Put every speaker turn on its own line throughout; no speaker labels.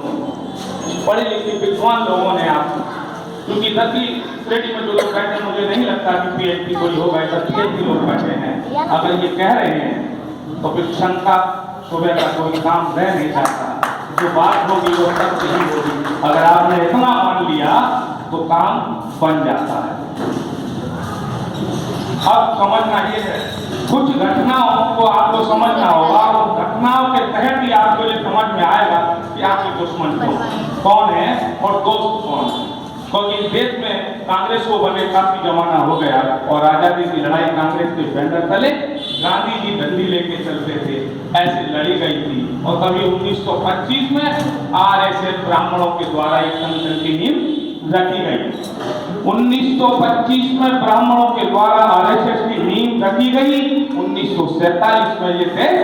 ने, पढ़े लिखे विद्वान लोगों ने आप, क्योंकि 10वीं श्रेणी में जो लोग बैठे हैं मुझे नहीं लगता कि PhD कोई होगा, ऐसा PhD लोग बैठे हैं। अगर ये कह रहे हैं तो फिर शंका सुबह का कोई काम रह नहीं जाता, जो बात होगी वो सत्य ही होगी। अगर आपने इतना मान लिया तो काम बन जाता है। अब समझना ये है, कुछ घटनाओं को आपको समझना होगा, और घटनाओं के तहत ही आपको ये समझ में आएगा कि आपके दुश्मन कौन है और दोस्त कौन है। क्योंकि इस देश में कांग्रेस को बने काफी जमाना हो गया, और आजादी की लड़ाई कांग्रेस के बैनर तले गांधी जी डंडी लेके चलते थे, ऐसे लड़ी गई थी। और कभी 1925 में RSS ब्राह्मणों के द्वारा एक संगठन की नींव रखी गई। 1925 में ब्राह्मणों के द्वारा RSS की नींव रखी गई। 1947 में ये देश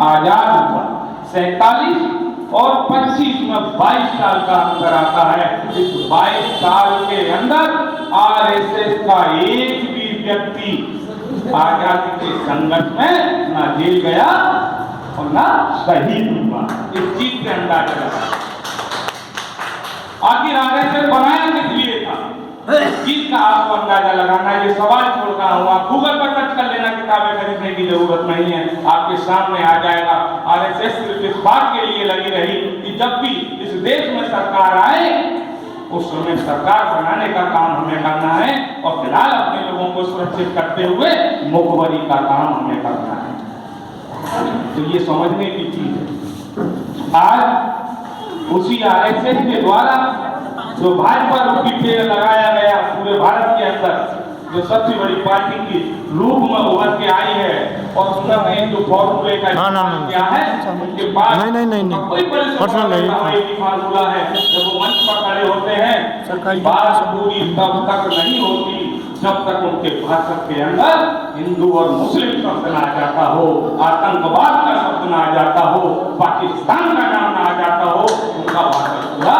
आजाद हुआ। 47 और 25 में 22 साल का अंतर आता है। इस 22 साल के अंदर RSS का एक भी व्यक्ति आजादी के संघर्ष में ना जेल गया और ना शहीद हुआ। इस चीज से अंदाजा लगा। आखिर RSS बनाया किस लिए था, चीज का आपको अंदाजा लगाना, ये सवाल छोड़ रहा हूं। आप गूगल पर सर्च कर लेना, किताबें खरीदने की जरूरत नहीं है, आपके सामने आ जाएगा। RSS सिर्फ इस बात के लिए लगी रही कि जब भी इस देश में सरकार आए उस समय सरकार बनाने का काम हमें करना है, और फिलहाल अपने लोगों को सुरक्षित करते हुए मुखबरी का काम हमें करना है। तो ये समझने की चीज है। आज उसी RSS के द्वारा जो भाजपा रूपी पेड़ लगाया गया पूरे भारत के अंदर, जो सबसे बड़ी पार्टी की रूप में उभर के आई है, और उन्होंने जो फॉर्मूले का क्या है उनके पास कोई फार्मूला है। जब वो मंच पर खड़े होते हैं, बात पूरी तब तक नहीं होती जब तक उनके भाषण के अंदर हिंदू और मुस्लिम शब्द ना आ जाता हो, आतंकवाद का शब्द ना आ जाता हो, पाकिस्तान का नाम ना आ जाता हो, उनका भाषण पूरा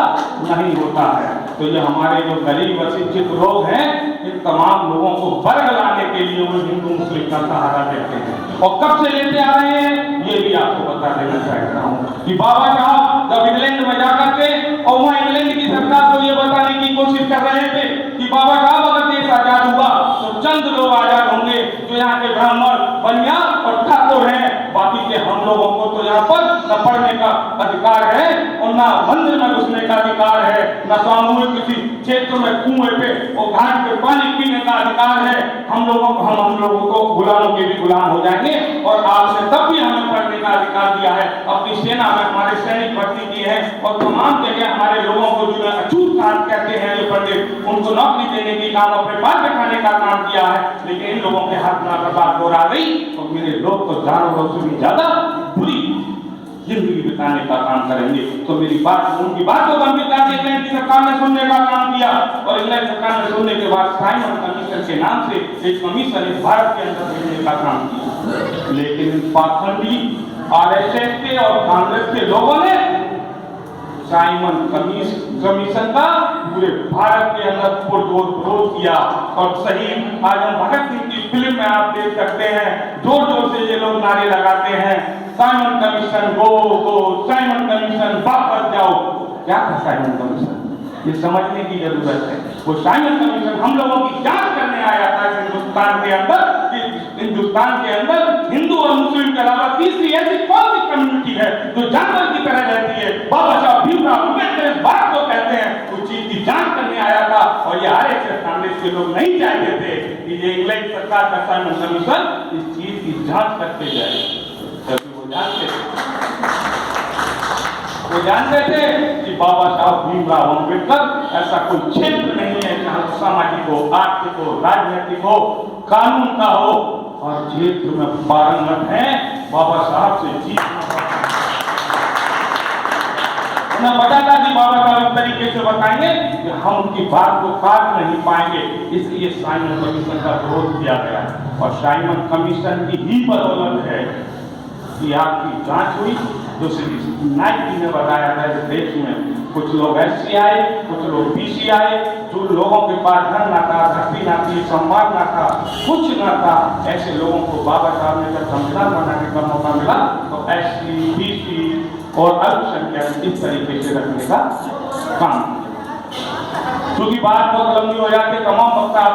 नहीं होता है। तो ये हमारे जो गरीब अशिक्षित लोग हैं, इन तमाम लोगों को वर्ग लाने के लिए वो हिंदू मुस्लिम का सहारा लेते हैं। और कब से लेते आ रहे हैं ये भी आपको बता देना चाहता हूँ कि बाबा साहब जब इंग्लैंड में जाकर के, और वहाँ इंग्लैंड की सरकार को ये बताने की कोशिश कर रहे थे कि बाबा साहब अगर देश आजाद हुआ तो चंद लोग आजाद होंगे जो यहाँ के ब्राह्मण, बनिया और ठाकुर हैं, बाकी के हम लोगों को तो यहाँ पर न पढ़ने का अधिकार है, और न मंदिर में घुसने का अधिकार है, न सामूहिक किसी क्षेत्र में कुएं पे और घाट पे पानी पीने का अधिकार है। हम लोगों को गुलामों के भी गुलाम हो जाएंगे। और आपने तब भी हमें पढ़ने का अधिकार दिया है, अपनी सेना में हमारे सैनिक भर्ती किए हैं, और तमाम जगह हमारे लोगों को जो अछूत काम कहते हैं ये पंडित, उनको नौकरी देने की काम, अपने पास बैठाने का काम किया है। लेकिन इन लोगों के हाथ में बर्बाद हो गई, और मेरे लोग तो जानवरों से भी ज्यादा बुरी जिंदगी बिताने का काम करेंगे। तो मेरी बात, उनकी बात को गंभीरता से इंग्लैंड की सरकार ने सुनने का काम किया, और इंग्लैंड सरकार ने सुनने के बाद साइमन कमीशन के नाम से एक कमीशन इस भारत के अंदर भेजने का काम किया। लेकिन पाखंडी RSS के और कांग्रेस के लोगों ने साइमन कमीशन का पूरे भारत के अंदर पुरजोर विरोध किया। और शहीद आजम भगत सिंह की फिल्म में आप देख सकते हैं, जोर जोर से ये लोग नारे लगाते हैं, साइमन कमीशन गो गो, साइमन कमीशन वापस जाओ। क्या था साइमन कमीशन, ये समझने की जरूरत है। वो साइमन कमीशन हम लोगों की जांच करने आया था हिंदुस्तान के अंदर, हिंदुस्तान के अंदर हिंदू और मुस्लिम के अलावा तीसरी ऐसी कौन सी कम्युनिटी है जो जानवर की तरह रहती है। बाबा साहब भीमराव अम्बेडकर इस बात को कहते हैं, उस चीज की जांच करने आया था। और ये RSS कांग्रेस के लोग नहीं चाहते थे कि ये इंग्लैंड सरकार का साइमन कमीशन इस चीज की जांच करते जाए, क्योंकि वो जानते थे कि बाबा साहब भीमराव अम्बेडकर ऐसा कोई क्षेत्र नहीं है जहां सामाजिक हो, आर्थिक हो, राजनीतिक हो, कानून का हो, और क्षेत्र में पारंगत है बाबा साहब से जीतना। उन्हें पता था कि बाबा साहब इस तरीके से बताएंगे कि हम उनकी बात को काट नहीं पाएंगे, इसलिए साइमन कमीशन का विरोध किया गया। और साइमन कमीशन की ही बदौलत है कि आपकी जांच हुई। जो श्री नाइक जी ने बताया था, इस देश में कुछ लोग SC आए, कुछ लोग BC आए, जो लोगों के पास धन ना था, शक्ति ना थी, सम्मान ना था, कुछ ना था, ऐसे लोगों को बाबा साहब ने जब संविधान बनाने का मौका मिला तो SC, BC और अल्पसंख्यक करके इस तरीके से रखने का काम, क्योंकि बात बहुत लंबी हो जाती है, तमाम वक्ता